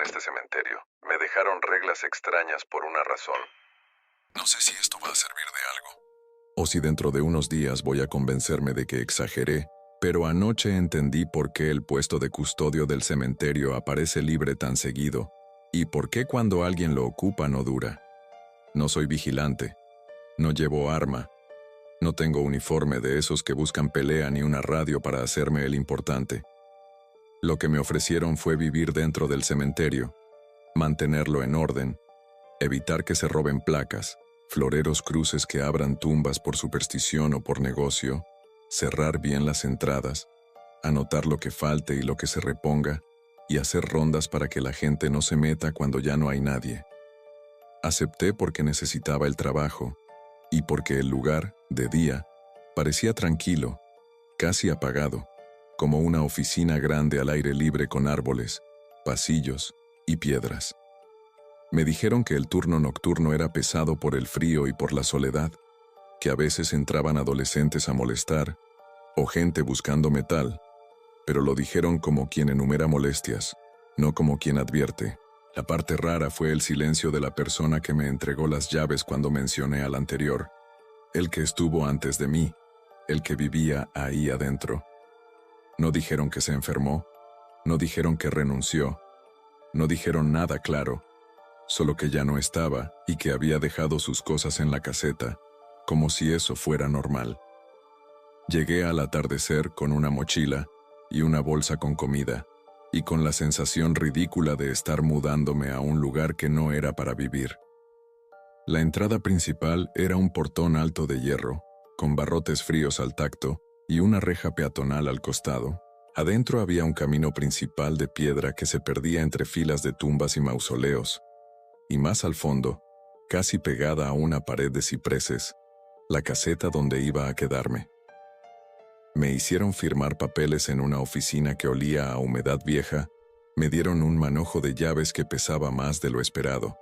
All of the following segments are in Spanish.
este cementerio. Me dejaron reglas extrañas por una razón. No sé si esto va a servir de algo. O si dentro de unos días voy a convencerme de que exageré, pero anoche entendí por qué el puesto de custodio del cementerio aparece libre tan seguido, y por qué cuando alguien lo ocupa no dura. No soy vigilante, no llevo arma, no tengo uniforme de esos que buscan pelea ni una radio para hacerme el importante. Lo que me ofrecieron fue vivir dentro del cementerio, mantenerlo en orden, evitar que se roben placas, floreros cruces que abran tumbas por superstición o por negocio, cerrar bien las entradas, anotar lo que falte y lo que se reponga, y hacer rondas para que la gente no se meta cuando ya no hay nadie. Acepté porque necesitaba el trabajo, y porque el lugar, de día, parecía tranquilo, casi apagado, como una oficina grande al aire libre con árboles, pasillos y piedras. Me dijeron que el turno nocturno era pesado por el frío y por la soledad, que a veces entraban adolescentes a molestar, o gente buscando metal, pero lo dijeron como quien enumera molestias, no como quien advierte. La parte rara fue el silencio de la persona que me entregó las llaves cuando mencioné al anterior, el que estuvo antes de mí, el que vivía ahí adentro. No dijeron que se enfermó, no dijeron que renunció, no dijeron nada claro, solo que ya no estaba y que había dejado sus cosas en la caseta, como si eso fuera normal. Llegué al atardecer con una mochila y una bolsa con comida, y con la sensación ridícula de estar mudándome a un lugar que no era para vivir. La entrada principal era un portón alto de hierro, con barrotes fríos al tacto y una reja peatonal al costado. Adentro había un camino principal de piedra que se perdía entre filas de tumbas y mausoleos, y más al fondo, casi pegada a una pared de cipreses, la caseta donde iba a quedarme. Me hicieron firmar papeles en una oficina que olía a humedad vieja, me dieron un manojo de llaves que pesaba más de lo esperado,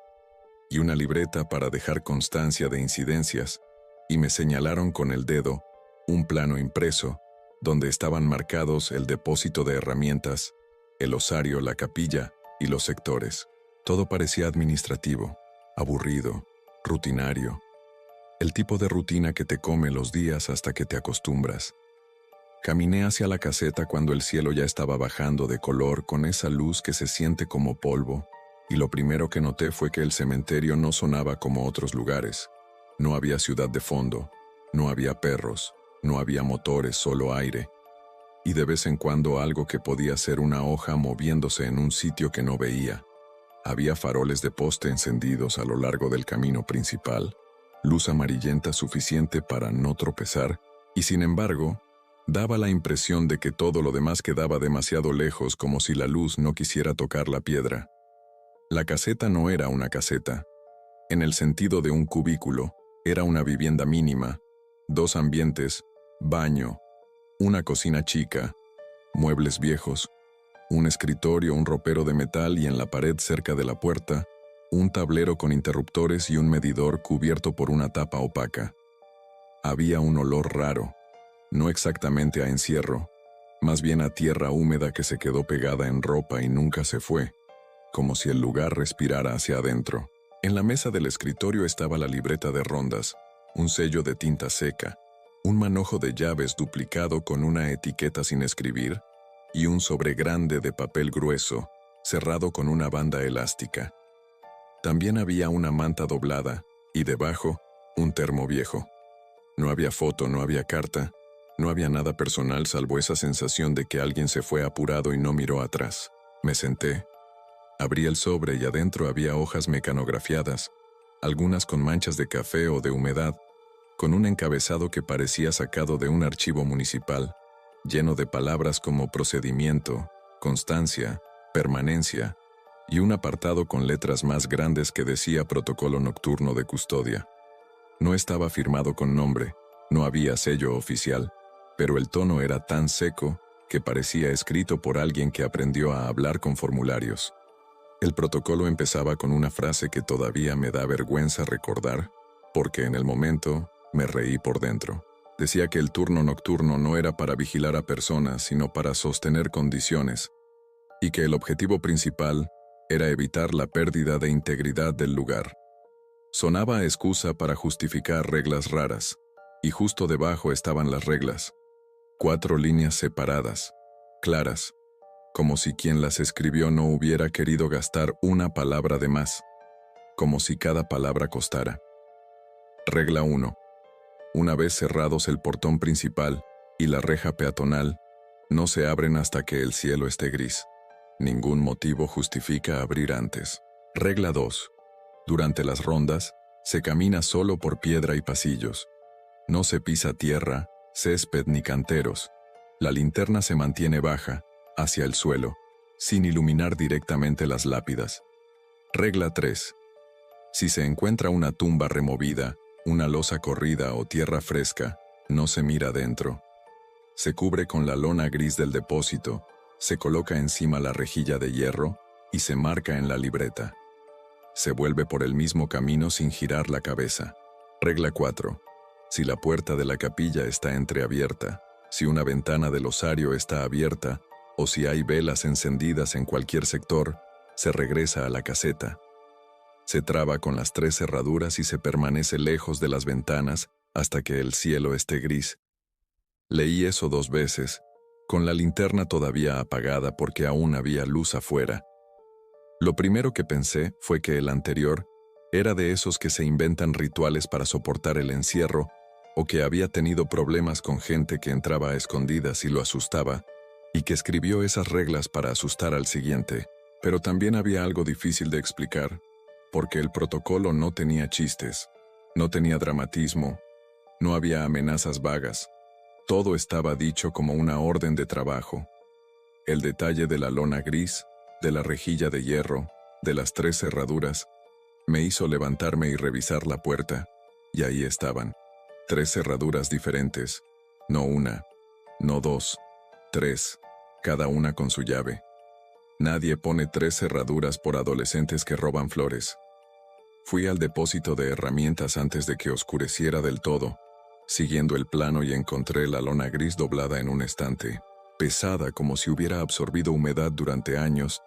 y una libreta para dejar constancia de incidencias, y me señalaron con el dedo un plano impreso, donde estaban marcados el depósito de herramientas, el osario, la capilla y los sectores. Todo parecía administrativo, aburrido, rutinario. El tipo de rutina que te come los días hasta que te acostumbras. Caminé hacia la caseta cuando el cielo ya estaba bajando de color con esa luz que se siente como polvo, y lo primero que noté fue que el cementerio no sonaba como otros lugares. No había ciudad de fondo, no había perros, no había motores, solo aire, y de vez en cuando algo que podía ser una hoja moviéndose en un sitio que no veía. Había faroles de poste encendidos a lo largo del camino principal, luz amarillenta suficiente para no tropezar, y sin embargo, daba la impresión de que todo lo demás quedaba demasiado lejos, como si la luz no quisiera tocar la piedra. La caseta no era una caseta. En el sentido de un cubículo, era una vivienda mínima, 2 ambientes, baño, una cocina chica, muebles viejos, un escritorio, un ropero de metal y en la pared cerca de la puerta, un tablero con interruptores y un medidor cubierto por una tapa opaca. Había un olor raro, no exactamente a encierro, más bien a tierra húmeda que se quedó pegada en ropa y nunca se fue, como si el lugar respirara hacia adentro. En la mesa del escritorio estaba la libreta de rondas, un sello de tinta seca, un manojo de llaves duplicado con una etiqueta sin escribir y un sobre grande de papel grueso, cerrado con una banda elástica. También había una manta doblada y debajo un termo viejo. No había foto, no había carta, no había nada personal salvo esa sensación de que alguien se fue apurado y no miró atrás. Me senté. Abrí el sobre y adentro había hojas mecanografiadas, algunas con manchas de café o de humedad, con un encabezado que parecía sacado de un archivo municipal, lleno de palabras como procedimiento, constancia, permanencia, y un apartado con letras más grandes que decía protocolo nocturno de custodia. No estaba firmado con nombre, no había sello oficial, pero el tono era tan seco que parecía escrito por alguien que aprendió a hablar con formularios. El protocolo empezaba con una frase que todavía me da vergüenza recordar, porque en el momento me reí por dentro. Decía que el turno nocturno no era para vigilar a personas, sino para sostener condiciones, y que el objetivo principal Era evitar la pérdida de integridad del lugar. Sonaba a excusa para justificar reglas raras, y justo debajo estaban las reglas. 4 líneas separadas, claras, como si quien las escribió no hubiera querido gastar una palabra de más, como si cada palabra costara. Regla 1. Una vez cerrados el portón principal y la reja peatonal, no se abren hasta que el cielo esté gris. Ningún motivo justifica abrir antes. Regla 2. Durante las rondas, se camina solo por piedra y pasillos. No se pisa tierra, césped ni canteros. La linterna se mantiene baja, hacia el suelo, sin iluminar directamente las lápidas. Regla 3. Si se encuentra una tumba removida, una losa corrida o tierra fresca, no se mira dentro. Se cubre con la lona gris del depósito, se coloca encima la rejilla de hierro y se marca en la libreta. Se vuelve por el mismo camino sin girar la cabeza. Regla 4. Si la puerta de la capilla está entreabierta, si una ventana del osario está abierta, o si hay velas encendidas en cualquier sector, se regresa a la caseta. Se traba con las 3 cerraduras y se permanece lejos de las ventanas hasta que el cielo esté gris. Leí eso 2 veces, con la linterna todavía apagada porque aún había luz afuera. Lo primero que pensé fue que el anterior era de esos que se inventan rituales para soportar el encierro o que había tenido problemas con gente que entraba a escondidas y lo asustaba, y que escribió esas reglas para asustar al siguiente. Pero también había algo difícil de explicar, porque el protocolo no tenía chistes, no tenía dramatismo, no había amenazas vagas. Todo estaba dicho como una orden de trabajo. El detalle de la lona gris, de la rejilla de hierro, de las 3 cerraduras, me hizo levantarme y revisar la puerta, y ahí estaban. 3 cerraduras diferentes, no una, no 2, 3, cada una con su llave. Nadie pone 3 cerraduras por adolescentes que roban flores. Fui al depósito de herramientas antes de que oscureciera del todo, siguiendo el plano, y encontré la lona gris doblada en un estante, pesada como si hubiera absorbido humedad durante años,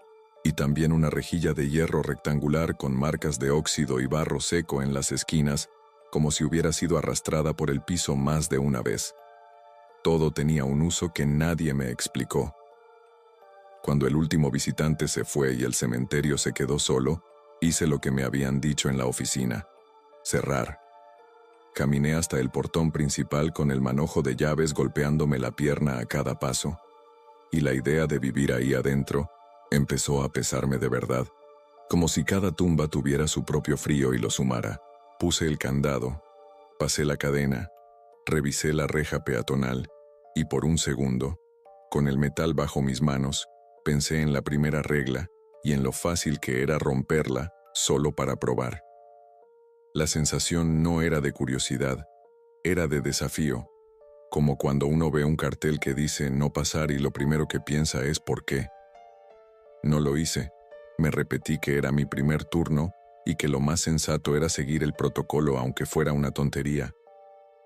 y también una rejilla de hierro rectangular con marcas de óxido y barro seco en las esquinas, como si hubiera sido arrastrada por el piso más de una vez. Todo tenía un uso que nadie me explicó. Cuando el último visitante se fue y el cementerio se quedó solo, hice lo que me habían dicho en la oficina: cerrar. Caminé hasta el portón principal con el manojo de llaves golpeándome la pierna a cada paso, y la idea de vivir ahí adentro empezó a pesarme de verdad, como si cada tumba tuviera su propio frío y lo sumara. Puse el candado, pasé la cadena, revisé la reja peatonal, y por un segundo, con el metal bajo mis manos, pensé en la primera regla y en lo fácil que era romperla solo para probar. La sensación no era de curiosidad, era de desafío, como cuando uno ve un cartel que dice no pasar y lo primero que piensa es ¿por qué? No lo hice, me repetí que era mi primer turno y que lo más sensato era seguir el protocolo aunque fuera una tontería,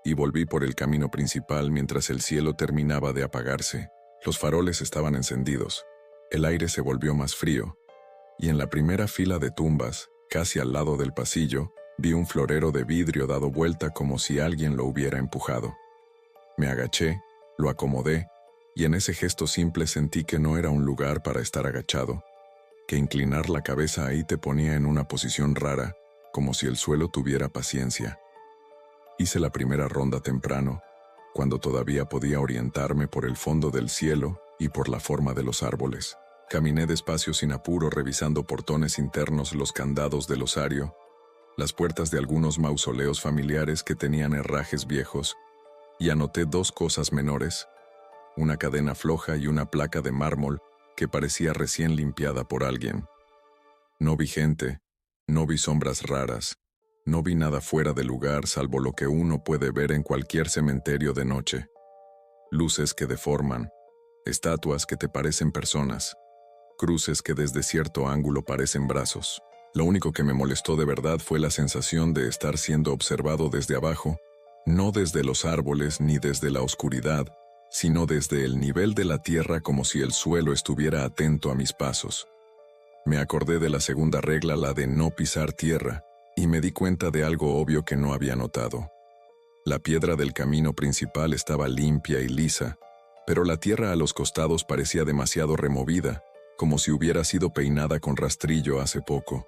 y volví por el camino principal mientras el cielo terminaba de apagarse. Los faroles estaban encendidos, el aire se volvió más frío, y en la primera fila de tumbas, casi al lado del pasillo, vi un florero de vidrio dado vuelta como si alguien lo hubiera empujado. Me agaché, lo acomodé, y en ese gesto simple sentí que no era un lugar para estar agachado, que inclinar la cabeza ahí te ponía en una posición rara, como si el suelo tuviera paciencia. Hice la primera ronda temprano, cuando todavía podía orientarme por el fondo del cielo y por la forma de los árboles. Caminé despacio sin apuro revisando portones internos, los candados del osario, las puertas de algunos mausoleos familiares que tenían herrajes viejos, y anoté 2 cosas menores, una cadena floja y una placa de mármol que parecía recién limpiada por alguien. No vi gente, no vi sombras raras, no vi nada fuera de lugar salvo lo que uno puede ver en cualquier cementerio de noche. Luces que deforman, estatuas que te parecen personas, cruces que desde cierto ángulo parecen brazos. Lo único que me molestó de verdad fue la sensación de estar siendo observado desde abajo, no desde los árboles ni desde la oscuridad, sino desde el nivel de la tierra, como si el suelo estuviera atento a mis pasos. Me acordé de la segunda regla, la de no pisar tierra, y me di cuenta de algo obvio que no había notado. La piedra del camino principal estaba limpia y lisa, pero la tierra a los costados parecía demasiado removida, como si hubiera sido peinada con rastrillo hace poco.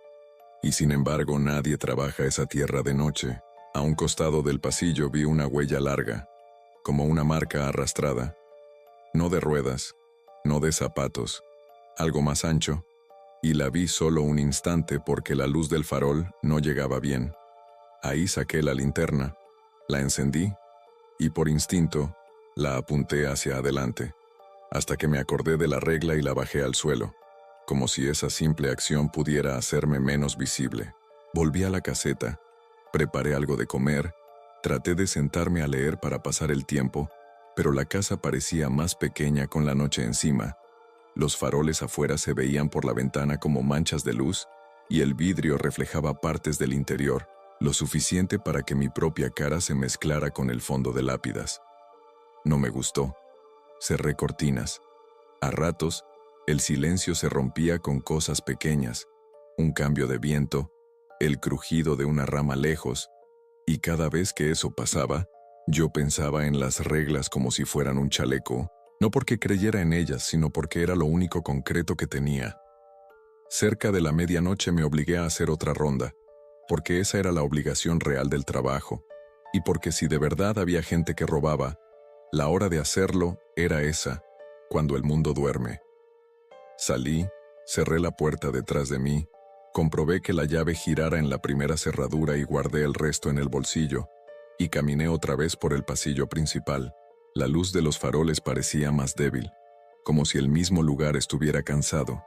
Y sin embargo nadie trabaja esa tierra de noche. A un costado del pasillo vi una huella larga, como una marca arrastrada. No de ruedas, no de zapatos, algo más ancho, y la vi solo un instante porque la luz del farol no llegaba bien. Ahí saqué la linterna, la encendí, y por instinto la apunté hacia adelante, hasta que me acordé de la regla y la bajé al suelo, como si esa simple acción pudiera hacerme menos visible. Volví a la caseta, preparé algo de comer, traté de sentarme a leer para pasar el tiempo, pero la casa parecía más pequeña con la noche encima. Los faroles afuera se veían por la ventana como manchas de luz, y el vidrio reflejaba partes del interior, lo suficiente para que mi propia cara se mezclara con el fondo de lápidas. No me gustó. Cerré cortinas. A ratos, el silencio se rompía con cosas pequeñas, un cambio de viento, el crujido de una rama lejos, y cada vez que eso pasaba, yo pensaba en las reglas como si fueran un chaleco, no porque creyera en ellas, sino porque era lo único concreto que tenía. Cerca de la medianoche me obligué a hacer otra ronda, porque esa era la obligación real del trabajo, y porque si de verdad había gente que robaba, la hora de hacerlo era esa, cuando el mundo duerme. Salí, cerré la puerta detrás de mí, comprobé que la llave girara en la primera cerradura y guardé el resto en el bolsillo, y caminé otra vez por el pasillo principal. La luz de los faroles parecía más débil, como si el mismo lugar estuviera cansado,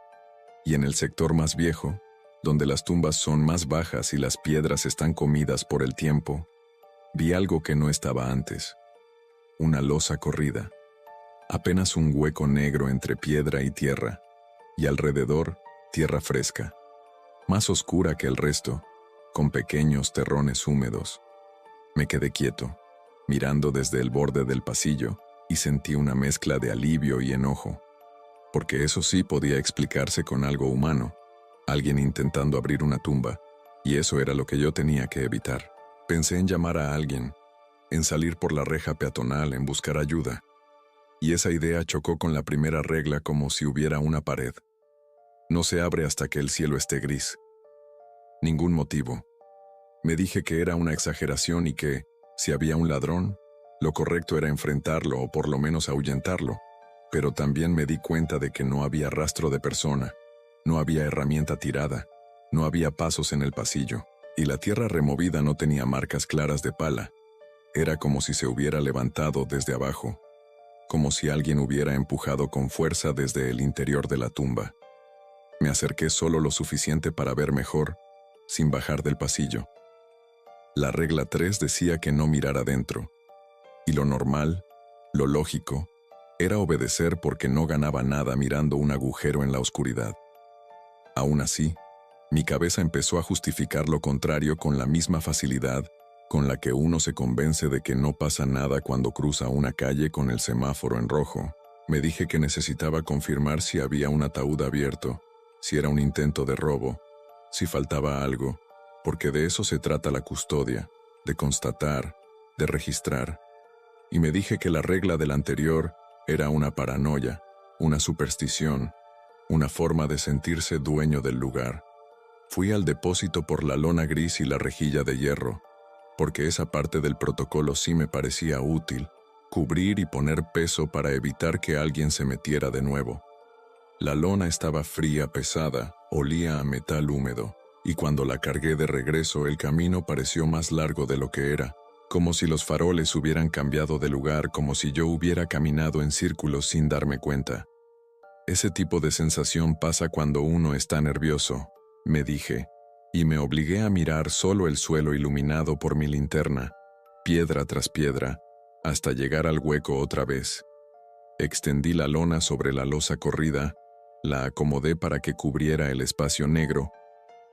y en el sector más viejo, donde las tumbas son más bajas y las piedras están comidas por el tiempo, vi algo que no estaba antes. Una losa corrida, apenas un hueco negro entre piedra y tierra, y alrededor tierra fresca, más oscura que el resto, con pequeños terrones húmedos. Me quedé quieto, mirando desde el borde del pasillo, y sentí una mezcla de alivio y enojo, porque eso sí podía explicarse con algo humano, alguien intentando abrir una tumba, y eso era lo que yo tenía que evitar. Pensé en llamar a alguien, en salir por la reja peatonal, en buscar ayuda, y esa idea chocó con la primera regla como si hubiera una pared. No se abre hasta que el cielo esté gris. Ningún motivo. Me dije que era una exageración y que, si había un ladrón, lo correcto era enfrentarlo o por lo menos ahuyentarlo, pero también me di cuenta de que no había rastro de persona, no había herramienta tirada, no había pasos en el pasillo, y la tierra removida no tenía marcas claras de pala. Era como si se hubiera levantado desde abajo, como si alguien hubiera empujado con fuerza desde el interior de la tumba. Me acerqué solo lo suficiente para ver mejor, sin bajar del pasillo. La regla 3 decía que no mirar adentro, y lo normal, lo lógico, era obedecer porque no ganaba nada mirando un agujero en la oscuridad. Aún así, mi cabeza empezó a justificar lo contrario con la misma facilidad con la que uno se convence de que no pasa nada cuando cruza una calle con el semáforo en rojo. Me dije que necesitaba confirmar si había un ataúd abierto, si era un intento de robo, si faltaba algo, porque de eso se trata la custodia, de constatar, de registrar. Y me dije que la regla del anterior era una paranoia, una superstición, una forma de sentirse dueño del lugar. Fui al depósito por la lona gris y la rejilla de hierro, porque esa parte del protocolo sí me parecía útil, cubrir y poner peso para evitar que alguien se metiera de nuevo. La lona estaba fría, pesada, olía a metal húmedo, y cuando la cargué de regreso el camino pareció más largo de lo que era, como si los faroles hubieran cambiado de lugar, como si yo hubiera caminado en círculos sin darme cuenta. Ese tipo de sensación pasa cuando uno está nervioso, me dije, y me obligué a mirar solo el suelo iluminado por mi linterna, piedra tras piedra, hasta llegar al hueco otra vez. Extendí la lona sobre la losa corrida, la acomodé para que cubriera el espacio negro,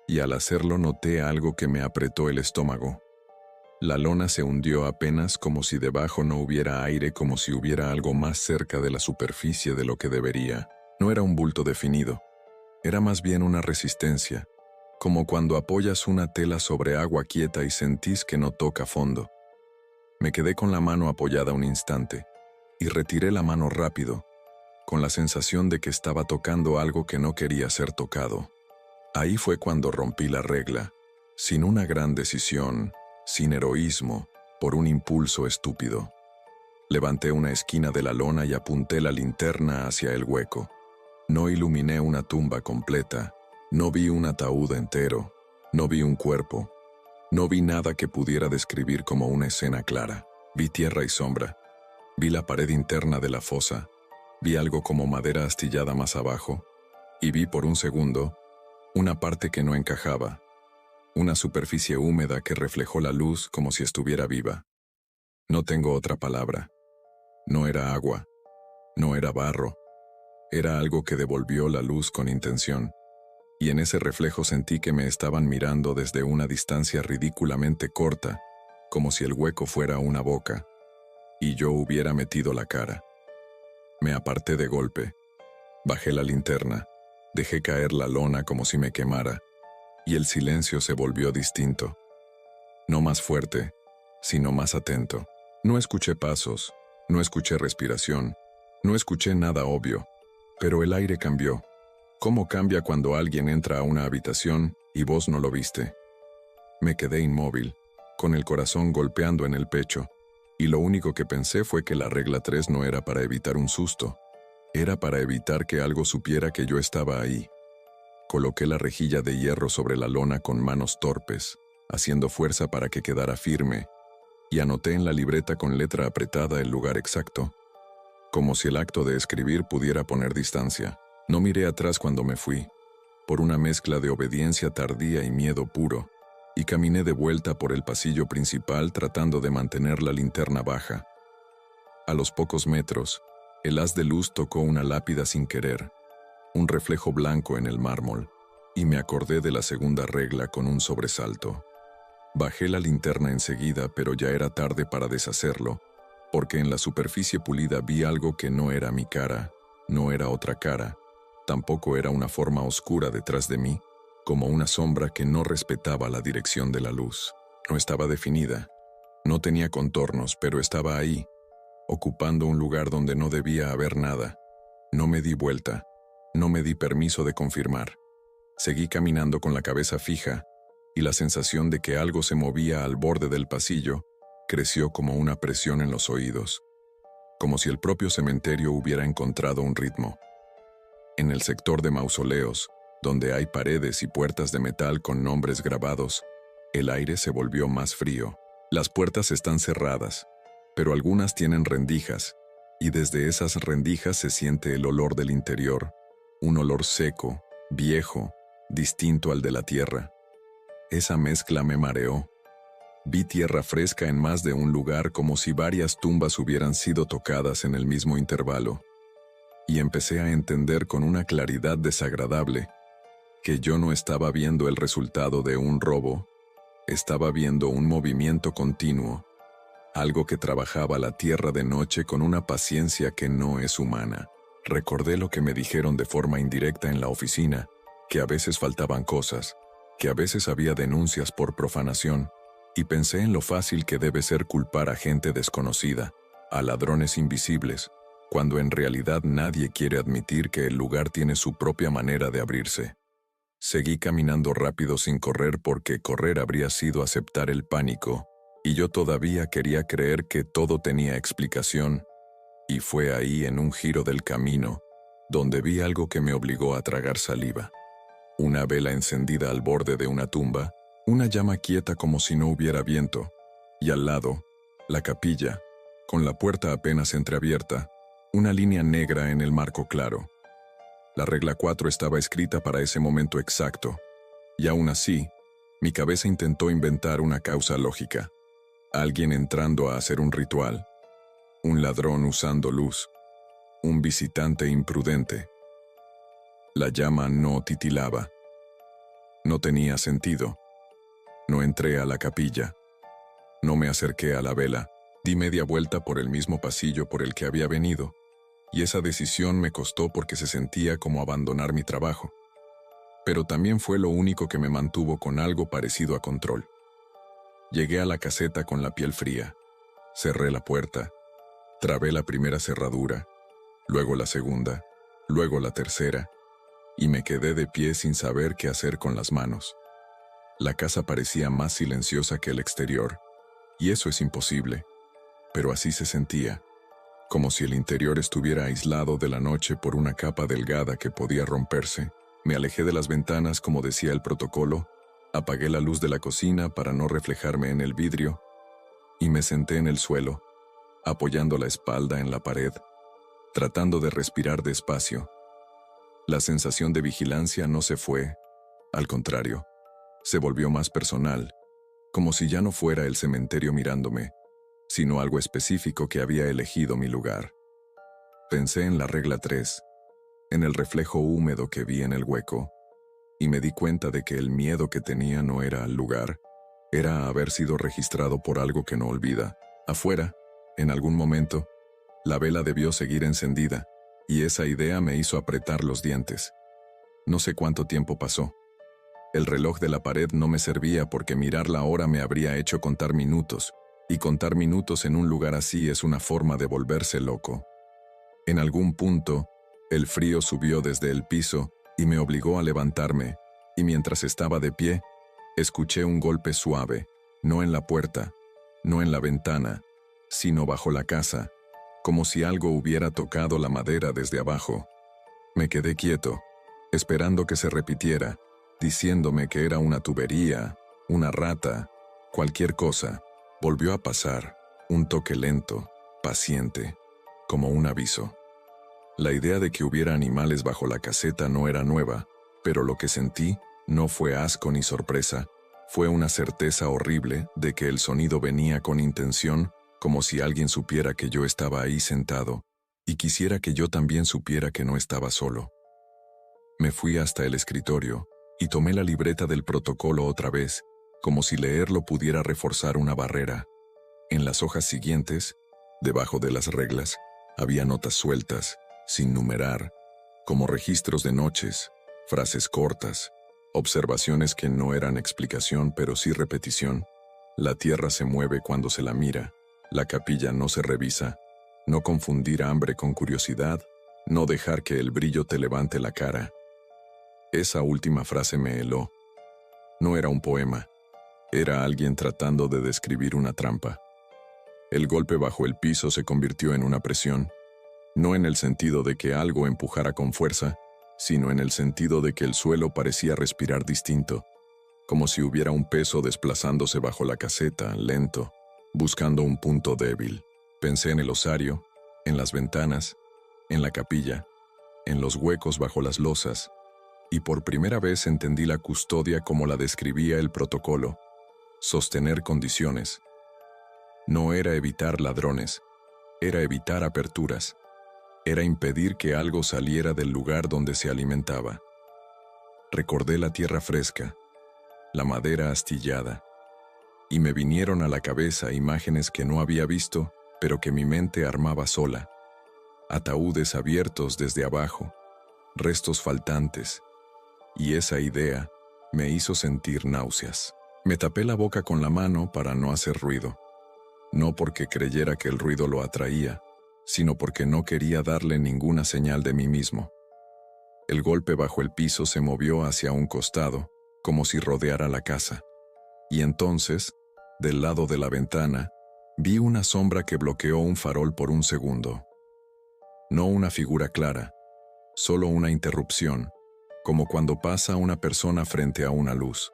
y al hacerlo noté algo que me apretó el estómago. La lona se hundió apenas, como si debajo no hubiera aire, como si hubiera algo más cerca de la superficie de lo que debería. No era un bulto definido, Era más bien una resistencia, como cuando apoyas una tela sobre agua quieta y sentís que no toca fondo. Me quedé con la mano apoyada un instante, y retiré la mano rápido, con la sensación de que estaba tocando algo que no quería ser tocado. Ahí fue cuando rompí la regla, sin una gran decisión, sin heroísmo, por un impulso estúpido. Levanté una esquina de la lona y apunté la linterna hacia el hueco. No iluminé una tumba completa, no vi un ataúd entero, no vi un cuerpo, no vi nada que pudiera describir como una escena clara. Vi tierra y sombra, vi la pared interna de la fosa, vi algo como madera astillada más abajo, y vi por un segundo una parte que no encajaba, una superficie húmeda que reflejó la luz como si estuviera viva. No tengo otra palabra. No era agua, no era barro, era algo que devolvió la luz con intención, y en ese reflejo sentí que me estaban mirando desde una distancia ridículamente corta, como si el hueco fuera una boca, y yo hubiera metido la cara. Me aparté de golpe, bajé la linterna, dejé caer la lona como si me quemara, y el silencio se volvió distinto. No más fuerte, sino más atento. No escuché pasos, no escuché respiración, no escuché nada obvio, pero el aire cambió. ¿Cómo cambia cuando alguien entra a una habitación y vos no lo viste? Me quedé inmóvil, con el corazón golpeando en el pecho, y lo único que pensé fue que la regla 3 no era para evitar un susto, era para evitar que algo supiera que yo estaba ahí. Coloqué la rejilla de hierro sobre la lona con manos torpes, haciendo fuerza para que quedara firme, y anoté en la libreta con letra apretada el lugar exacto, como si el acto de escribir pudiera poner distancia. No miré atrás cuando me fui, por una mezcla de obediencia tardía y miedo puro, y caminé de vuelta por el pasillo principal tratando de mantener la linterna baja. A los pocos metros, el haz de luz tocó una lápida sin querer, un reflejo blanco en el mármol, y me acordé de la segunda regla con un sobresalto. Bajé la linterna enseguida, pero ya era tarde para deshacerlo, porque en la superficie pulida vi algo que no era mi cara, no era otra cara, tampoco era una forma oscura detrás de mí, como una sombra que no respetaba la dirección de la luz. No estaba definida, no tenía contornos, pero estaba ahí, ocupando un lugar donde no debía haber nada. No me di vuelta, no me di permiso de confirmar. Seguí caminando con la cabeza fija, y la sensación de que algo se movía al borde del pasillo creció como una presión en los oídos, como si el propio cementerio hubiera encontrado un ritmo. En el sector de mausoleos, donde hay paredes y puertas de metal con nombres grabados, el aire se volvió más frío. Las puertas están cerradas, pero algunas tienen rendijas, y desde esas rendijas se siente el olor del interior, un olor seco, viejo, distinto al de la tierra. Esa mezcla me mareó. Vi tierra fresca en más de un lugar como si varias tumbas hubieran sido tocadas en el mismo intervalo. Y empecé a entender con una claridad desagradable que yo no estaba viendo el resultado de un robo, estaba viendo un movimiento continuo, algo que trabajaba la tierra de noche con una paciencia que no es humana. Recordé lo que me dijeron de forma indirecta en la oficina, que a veces faltaban cosas, que a veces había denuncias por profanación, y pensé en lo fácil que debe ser culpar a gente desconocida, a ladrones invisibles, cuando en realidad nadie quiere admitir que el lugar tiene su propia manera de abrirse. Seguí caminando rápido sin correr porque correr habría sido aceptar el pánico, y yo todavía quería creer que todo tenía explicación, y fue ahí en un giro del camino, donde vi algo que me obligó a tragar saliva. Una vela encendida al borde de una tumba, una llama quieta como si no hubiera viento, y al lado, la capilla, con la puerta apenas entreabierta, una línea negra en el marco claro. La regla 4 estaba escrita para ese momento exacto, y aún así, mi cabeza intentó inventar una causa lógica. Alguien entrando a hacer un ritual, un ladrón usando luz, un visitante imprudente. La llama no titilaba. No tenía sentido. No entré a la capilla. No me acerqué a la vela. Di media vuelta por el mismo pasillo por el que había venido, y esa decisión me costó porque se sentía como abandonar mi trabajo. pero también fue lo único que me mantuvo con algo parecido a control. Llegué a la caseta con la piel fría, cerré la puerta, trabé la primera cerradura, luego la segunda, luego la tercera, y me quedé de pie sin saber qué hacer con las manos. La casa parecía más silenciosa que el exterior, y eso es imposible, pero así se sentía, como si el interior estuviera aislado de la noche por una capa delgada que podía romperse. Me alejé de las ventanas como decía el protocolo, apagué la luz de la cocina para no reflejarme en el vidrio, y me senté en el suelo, apoyando la espalda en la pared, tratando de respirar despacio. La sensación de vigilancia no se fue, al contrario, se volvió más personal, como si ya no fuera el cementerio mirándome, sino algo específico que había elegido mi lugar. Pensé en la regla 3, en el reflejo húmedo que vi en el hueco, y me di cuenta de que el miedo que tenía no era al lugar, era haber sido registrado por algo que no olvida. Afuera, en algún momento, la vela debió seguir encendida, y esa idea me hizo apretar los dientes. No sé cuánto tiempo pasó. El reloj de la pared no me servía porque mirar la hora me habría hecho contar minutos, y contar minutos en un lugar así es una forma de volverse loco. En algún punto, el frío subió desde el piso y me obligó a levantarme, y mientras estaba de pie, escuché un golpe suave, no en la puerta, no en la ventana, sino bajo la casa, como si algo hubiera tocado la madera desde abajo. Me quedé quieto, esperando que se repitiera, diciéndome que era una tubería, una rata, cualquier cosa. Volvió a pasar, un toque lento, paciente, como un aviso. La idea de que hubiera animales bajo la caseta no era nueva, pero lo que sentí no fue asco ni sorpresa, fue una certeza horrible de que el sonido venía con intención, como si alguien supiera que yo estaba ahí sentado, y quisiera que yo también supiera que no estaba solo. Me fui hasta el escritorio, y tomé la libreta del protocolo otra vez, como si leerlo pudiera reforzar una barrera. En las hojas siguientes, debajo de las reglas, había notas sueltas, sin numerar, como registros de noches, frases cortas, observaciones que no eran explicación pero sí repetición. La tierra se mueve cuando se la mira, la capilla no se revisa, no confundir hambre con curiosidad, no dejar que el brillo te levante la cara. Esa última frase me heló. No era un poema, era alguien tratando de describir una trampa. El golpe bajo el piso se convirtió en una presión, no en el sentido de que algo empujara con fuerza, sino en el sentido de que el suelo parecía respirar distinto, como si hubiera un peso desplazándose bajo la caseta, lento, buscando un punto débil. Pensé en el osario, en las ventanas, en la capilla, en los huecos bajo las losas, y por primera vez entendí la custodia como la describía el protocolo: sostener condiciones. No era evitar ladrones, era evitar aperturas, era impedir que algo saliera del lugar donde se alimentaba. Recordé la tierra fresca, la madera astillada, y me vinieron a la cabeza imágenes que no había visto, pero que mi mente armaba sola. Ataúdes abiertos desde abajo, restos faltantes, y esa idea me hizo sentir náuseas. Me tapé la boca con la mano para no hacer ruido, no porque creyera que el ruido lo atraía, sino porque no quería darle ninguna señal de mí mismo. El golpe bajo el piso se movió hacia un costado, como si rodeara la casa, y entonces, del lado de la ventana, vi una sombra que bloqueó un farol por un segundo. No una figura clara, solo una interrupción, como cuando pasa una persona frente a una luz.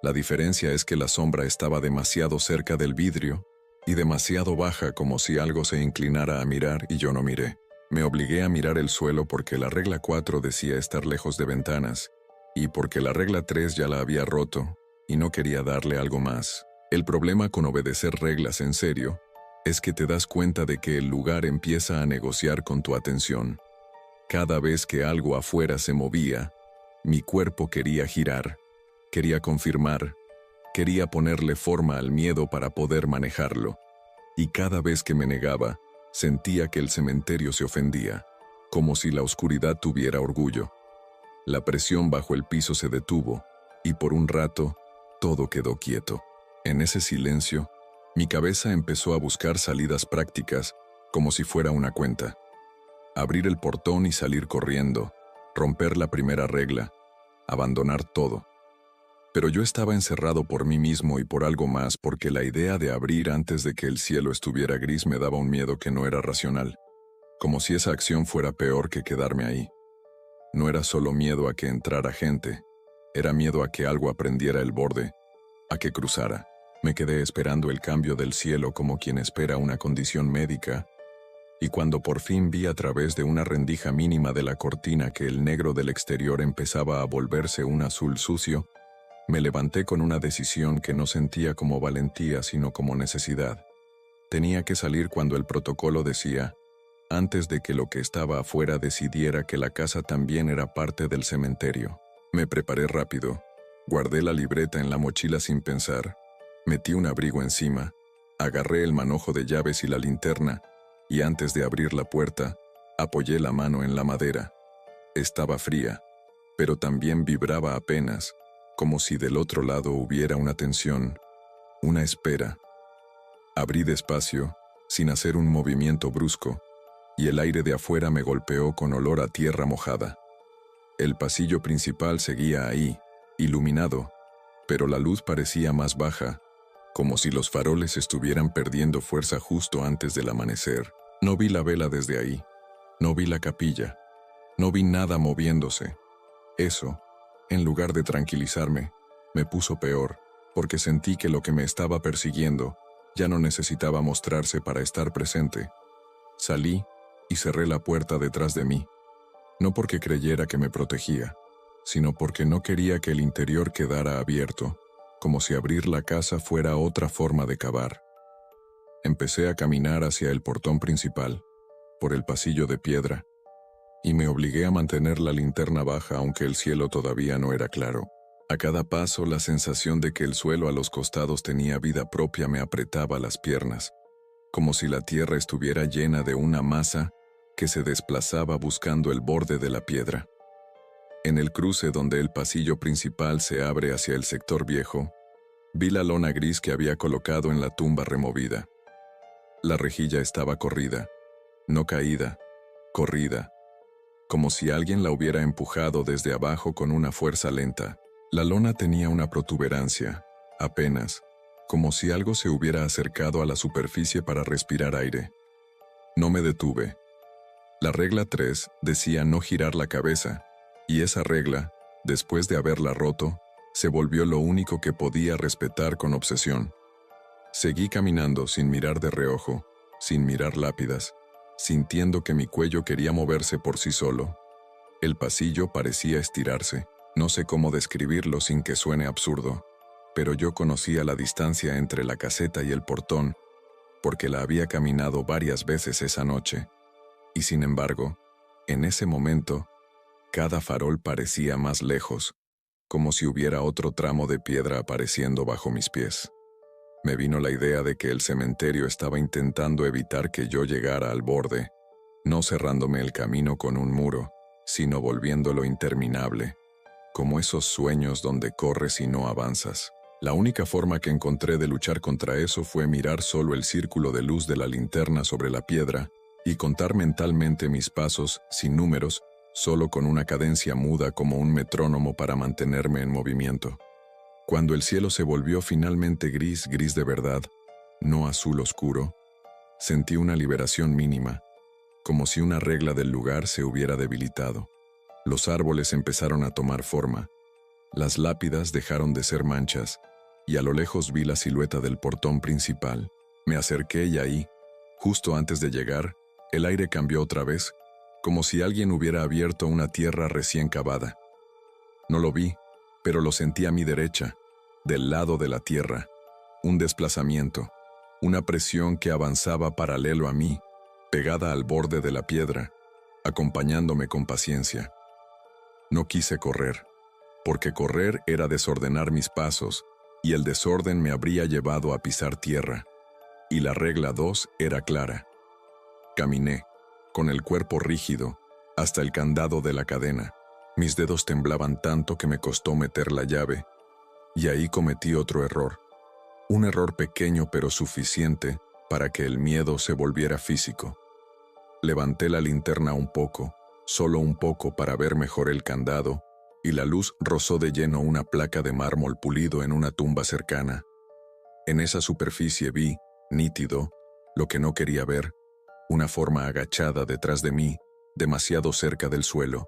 La diferencia es que la sombra estaba demasiado cerca del vidrio y demasiado baja, como si algo se inclinara a mirar y yo no miré. Me obligué a mirar el suelo porque la regla 4 decía estar lejos de ventanas, y porque la regla 3 ya la había roto, y no quería darle algo más. El problema con obedecer reglas en serio es que te das cuenta de que el lugar empieza a negociar con tu atención. Cada vez que algo afuera se movía, mi cuerpo quería girar, quería confirmar, quería ponerle forma al miedo para poder manejarlo. Y cada vez que me negaba, sentía que el cementerio se ofendía, como si la oscuridad tuviera orgullo. La presión bajo el piso se detuvo, y por un rato, todo quedó quieto. En ese silencio, mi cabeza empezó a buscar salidas prácticas, como si fuera una cuenta. Abrir el portón y salir corriendo, romper la primera regla, abandonar todo. Pero yo estaba encerrado por mí mismo y por algo más, porque la idea de abrir antes de que el cielo estuviera gris me daba un miedo que no era racional, como si esa acción fuera peor que quedarme ahí. No era solo miedo a que entrara gente, era miedo a que algo aprendiera el borde, a que cruzara. Me quedé esperando el cambio del cielo como quien espera una condición médica, y cuando por fin vi a través de una rendija mínima de la cortina que el negro del exterior empezaba a volverse un azul sucio, me levanté con una decisión que no sentía como valentía sino como necesidad. Tenía que salir cuando el protocolo decía, antes de que lo que estaba afuera decidiera que la casa también era parte del cementerio. Me preparé rápido, guardé la libreta en la mochila sin pensar, metí un abrigo encima, agarré el manojo de llaves y la linterna, y antes de abrir la puerta, apoyé la mano en la madera. Estaba fría, pero también vibraba apenas, como si del otro lado hubiera una tensión, una espera. Abrí despacio, sin hacer un movimiento brusco, y el aire de afuera me golpeó con olor a tierra mojada. El pasillo principal seguía ahí, iluminado, pero la luz parecía más baja, como si los faroles estuvieran perdiendo fuerza justo antes del amanecer. No vi la vela desde ahí, no vi la capilla, no vi nada moviéndose. Eso, en lugar de tranquilizarme, me puso peor, porque sentí que lo que me estaba persiguiendo ya no necesitaba mostrarse para estar presente. Salí y cerré la puerta detrás de mí, no porque creyera que me protegía, sino porque no quería que el interior quedara abierto, como si abrir la casa fuera otra forma de cavar. Empecé a caminar hacia el portón principal, por el pasillo de piedra, y me obligué a mantener la linterna baja aunque el cielo todavía no era claro. A cada paso, la sensación de que el suelo a los costados tenía vida propia me apretaba las piernas, como si la tierra estuviera llena de una masa que se desplazaba buscando el borde de la piedra. En el cruce donde el pasillo principal se abre hacia el sector viejo, vi la lona gris que había colocado en la tumba removida. La rejilla estaba corrida, no caída, corrida, como si alguien la hubiera empujado desde abajo con una fuerza lenta. La lona tenía una protuberancia, apenas, como si algo se hubiera acercado a la superficie para respirar aire. No me detuve. La regla 3 decía no girar la cabeza, y esa regla, después de haberla roto, se volvió lo único que podía respetar con obsesión. Seguí caminando sin mirar de reojo, sin mirar lápidas, sintiendo que mi cuello quería moverse por sí solo. El pasillo parecía estirarse. No sé cómo describirlo sin que suene absurdo, pero yo conocía la distancia entre la caseta y el portón, porque la había caminado varias veces esa noche. Y sin embargo, en ese momento, cada farol parecía más lejos, como si hubiera otro tramo de piedra apareciendo bajo mis pies. Me vino la idea de que el cementerio estaba intentando evitar que yo llegara al borde, no cerrándome el camino con un muro, sino volviéndolo interminable, como esos sueños donde corres y no avanzas. La única forma que encontré de luchar contra eso fue mirar solo el círculo de luz de la linterna sobre la piedra y contar mentalmente mis pasos sin números, solo con una cadencia muda como un metrónomo para mantenerme en movimiento. Cuando el cielo se volvió finalmente gris, gris de verdad, no azul oscuro, sentí una liberación mínima, como si una regla del lugar se hubiera debilitado. Los árboles empezaron a tomar forma, las lápidas dejaron de ser manchas, y a lo lejos vi la silueta del portón principal. Me acerqué y ahí, justo antes de llegar, el aire cambió otra vez, como si alguien hubiera abierto una tierra recién cavada. No lo vi, pero lo sentí a mi derecha, del lado de la tierra, un desplazamiento, una presión que avanzaba paralelo a mí, pegada al borde de la piedra, acompañándome con paciencia. No quise correr, porque correr era desordenar mis pasos, y el desorden me habría llevado a pisar tierra. Y la regla 2 era clara. Caminé, con el cuerpo rígido, hasta el candado de la cadena, Mis dedos temblaban tanto que me costó meter la llave, y ahí cometí otro error. Un error pequeño pero suficiente para que el miedo se volviera físico. Levanté la linterna un poco, solo un poco para ver mejor el candado, y la luz rozó de lleno una placa de mármol pulido en una tumba cercana. En esa superficie vi, nítido, lo que no quería ver, una forma agachada detrás de mí, demasiado cerca del suelo,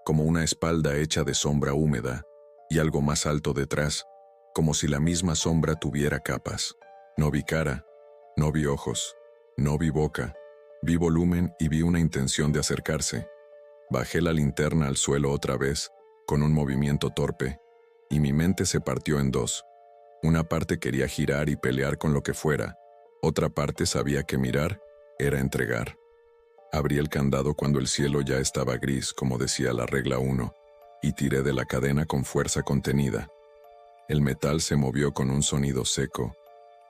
como una espalda hecha de sombra húmeda, y algo más alto detrás, como si la misma sombra tuviera capas. No vi cara, no vi ojos, no vi boca, vi volumen y vi una intención de acercarse. Bajé la linterna al suelo otra vez, con un movimiento torpe, y mi mente se partió en dos. Una parte quería girar y pelear con lo que fuera, otra parte sabía que mirar era entregar. Abrí el candado cuando el cielo ya estaba gris, como decía la regla 1, y tiré de la cadena con fuerza contenida. El metal se movió con un sonido seco,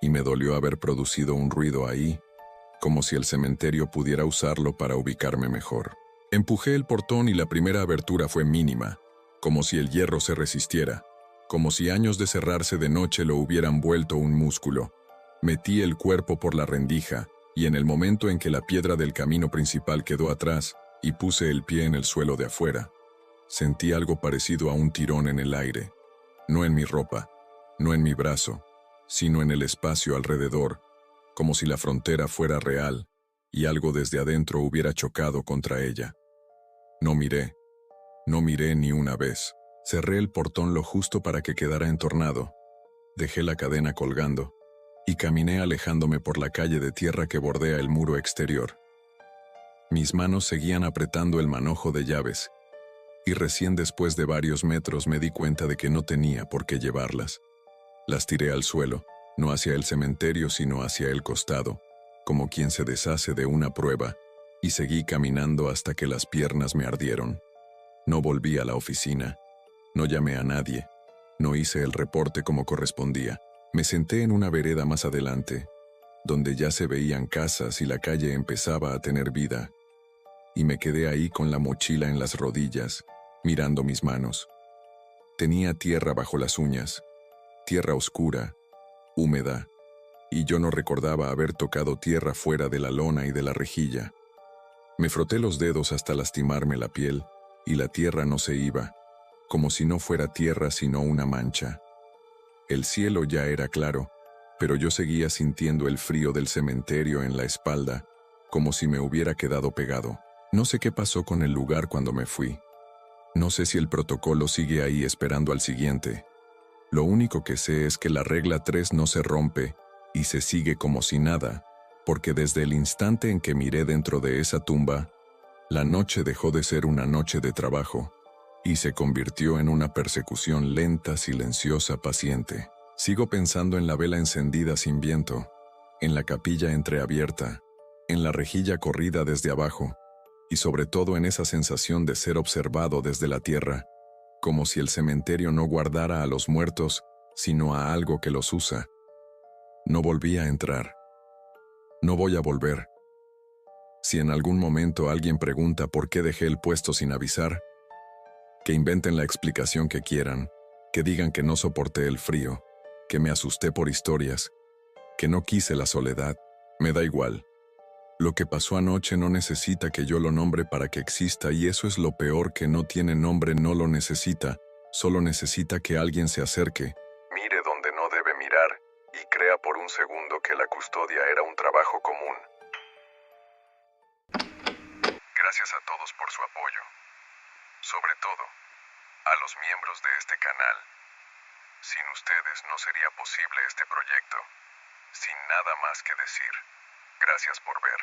y me dolió haber producido un ruido ahí, como si el cementerio pudiera usarlo para ubicarme mejor. Empujé el portón y la primera abertura fue mínima, como si el hierro se resistiera, como si años de cerrarse de noche lo hubieran vuelto un músculo. Metí el cuerpo por la rendija, y en el momento en que la piedra del camino principal quedó atrás, y puse el pie en el suelo de afuera, sentí algo parecido a un tirón en el aire, no en mi ropa, no en mi brazo, sino en el espacio alrededor, como si la frontera fuera real, y algo desde adentro hubiera chocado contra ella. No miré ni una vez. Cerré el portón lo justo para que quedara entornado. Dejé la cadena colgando y caminé alejándome por la calle de tierra que bordea el muro exterior. Mis manos seguían apretando el manojo de llaves, y recién después de varios metros me di cuenta de que no tenía por qué llevarlas. Las tiré al suelo, no hacia el cementerio sino hacia el costado, como quien se deshace de una prueba, y seguí caminando hasta que las piernas me ardieron. No volví a la oficina, no llamé a nadie, no hice el reporte como correspondía. Me senté en una vereda más adelante, donde ya se veían casas y la calle empezaba a tener vida, y me quedé ahí con la mochila en las rodillas, mirando mis manos. Tenía tierra bajo las uñas, tierra oscura, húmeda, y yo no recordaba haber tocado tierra fuera de la lona y de la rejilla. Me froté los dedos hasta lastimarme la piel, y la tierra no se iba, como si no fuera tierra sino una mancha. El cielo ya era claro, pero yo seguía sintiendo el frío del cementerio en la espalda, como si me hubiera quedado pegado. No sé qué pasó con el lugar cuando me fui. No sé si el protocolo sigue ahí esperando al siguiente. Lo único que sé es que la regla 3 no se rompe y se sigue como si nada, porque desde el instante en que miré dentro de esa tumba, la noche dejó de ser una noche de trabajo y se convirtió en una persecución lenta, silenciosa, paciente. Sigo pensando en la vela encendida sin viento, en la capilla entreabierta, en la rejilla corrida desde abajo, y sobre todo en esa sensación de ser observado desde la tierra, como si el cementerio no guardara a los muertos, sino a algo que los usa. No volví a entrar. No voy a volver. Si en algún momento alguien pregunta por qué dejé el puesto sin avisar, que inventen la explicación que quieran, que digan que no soporté el frío, que me asusté por historias, que no quise la soledad, me da igual. Lo que pasó anoche no necesita que yo lo nombre para que exista, y eso es lo peor, que no tiene nombre, no lo necesita, solo necesita que alguien se acerque, mire donde no debe mirar, y crea por un segundo que la custodia era un trabajo común. Gracias a todos por su apoyo. Sobre todo, a los miembros de este canal. Sin ustedes no sería posible este proyecto. Sin nada más que decir. Gracias por ver.